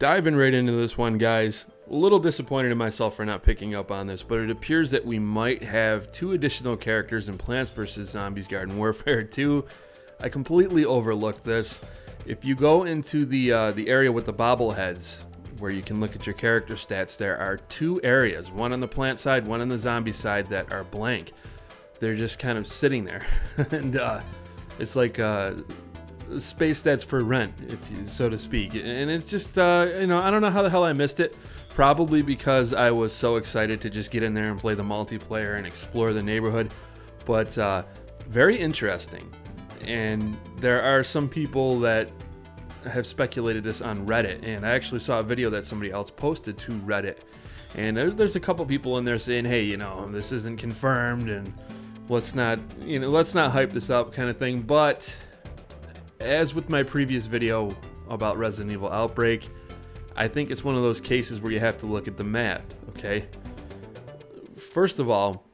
Diving right into this one, guys. A little disappointed in myself for not picking up on this, but it appears that we might have 2 additional characters in Plants vs. Zombies Garden Warfare 2. I completely overlooked this. If you go into the area with the bobbleheads, where you can look at your character stats, there are 2 areas, one on the plant side, one on the zombie side, that are blank. They're just kind of sitting there, and it's like space that's for rent, if you, so to speak. And it's just, you know, I don't know how the hell I missed it. Probably because I was so excited to just get in there and play the multiplayer and explore the neighborhood. But very interesting. And there are some people that have speculated this on Reddit, and I actually saw a video that somebody else posted to Reddit. And there's a couple people in there saying, hey, you know, this isn't confirmed, and let's not hype this up, kind of thing. But as with my previous video about Resident Evil Outbreak, I think it's one of those cases where you have to look at the math, okay? First of all,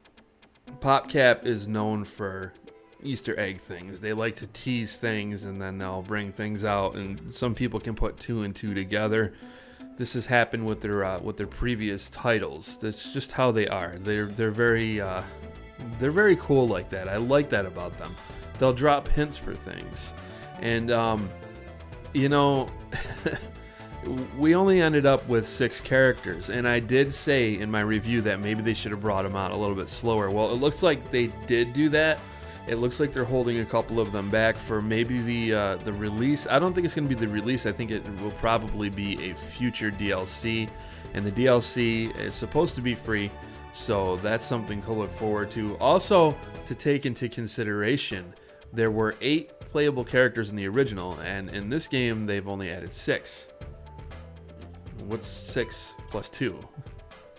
PopCap is known for Easter egg things. They like to tease things and then they'll bring things out, and some people can put 2 and 2 together. This has happened with their previous titles. That's just how they are. They're very cool like that. I like that about them. They'll drop hints for things. And, you know, we only ended up with 6 characters, and I did say in my review that maybe they should have brought them out a little bit slower. Well, it looks like they did do that. It looks like they're holding a couple of them back for maybe the release. I don't think it's going to be the release. I think it will probably be a future DLC, and the DLC is supposed to be free, so that's something to look forward to. Also, to take into consideration, there were 8 playable characters in the original, and in this game they've only added 6. What's 6 plus 2?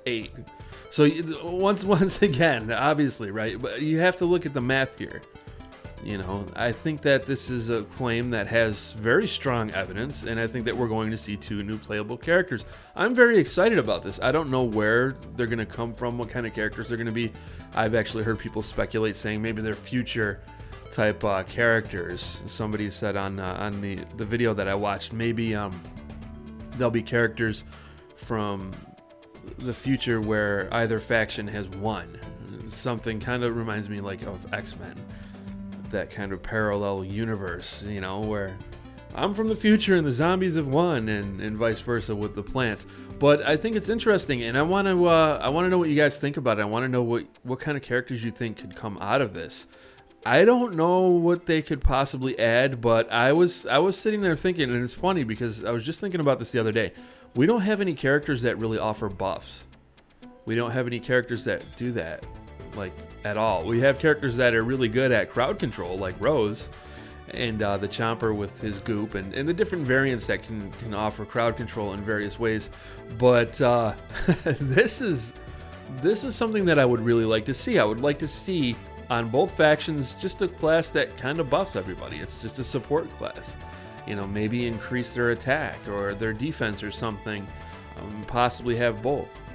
8. So once again, obviously, right? But you have to look at the math here. You know, I think that this is a claim that has very strong evidence, and I think that we're going to see 2 new playable characters. I'm very excited about this. I don't know where they're going to come from, what kind of characters they're going to be. I've actually heard people speculate saying maybe they're future type characters. Somebody said on the video that I watched, maybe there'll be characters from the future where either faction has won. Something kind of reminds me like of X-Men, that kind of parallel universe, you know, where I'm from the future and the zombies have won, and vice versa with the plants. But I think it's interesting, and I want to know what you guys think about it. I want to know what kind of characters you think could come out of this. I don't know what they could possibly add, but I was sitting there thinking, and it's funny because I was just thinking about this the other day. We don't have any characters that really offer buffs. We don't have any characters that do that, like, at all. We have characters that are really good at crowd control, like Rose, and the Chomper with his goop, and the different variants that can offer crowd control in various ways. But this is something that I would really like to see. I would like to see on both factions just a class that kind of buffs everybody. It's just a support class. You know, maybe increase their attack or their defense or something. Possibly have both,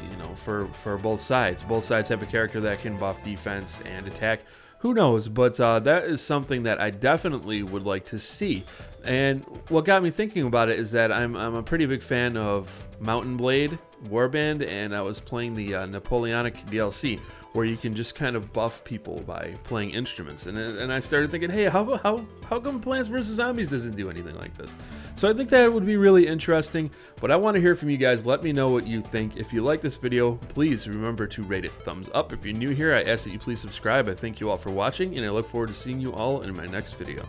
you know, for both sides. Both sides have a character that can buff defense and attack. Who knows? But that is something that I definitely would like to see. And what got me thinking about it is that I'm a pretty big fan of Mountain Blade Warband, and I was playing the Napoleonic DLC, where you can just kind of buff people by playing instruments. And I started thinking, hey, how come Plants vs. Zombies doesn't do anything like this? So I think that would be really interesting, but I want to hear from you guys. Let me know what you think. If you like this video, please remember to rate it thumbs up. If you're new here, I ask that you please subscribe. I thank you all for watching, and I look forward to seeing you all in my next video.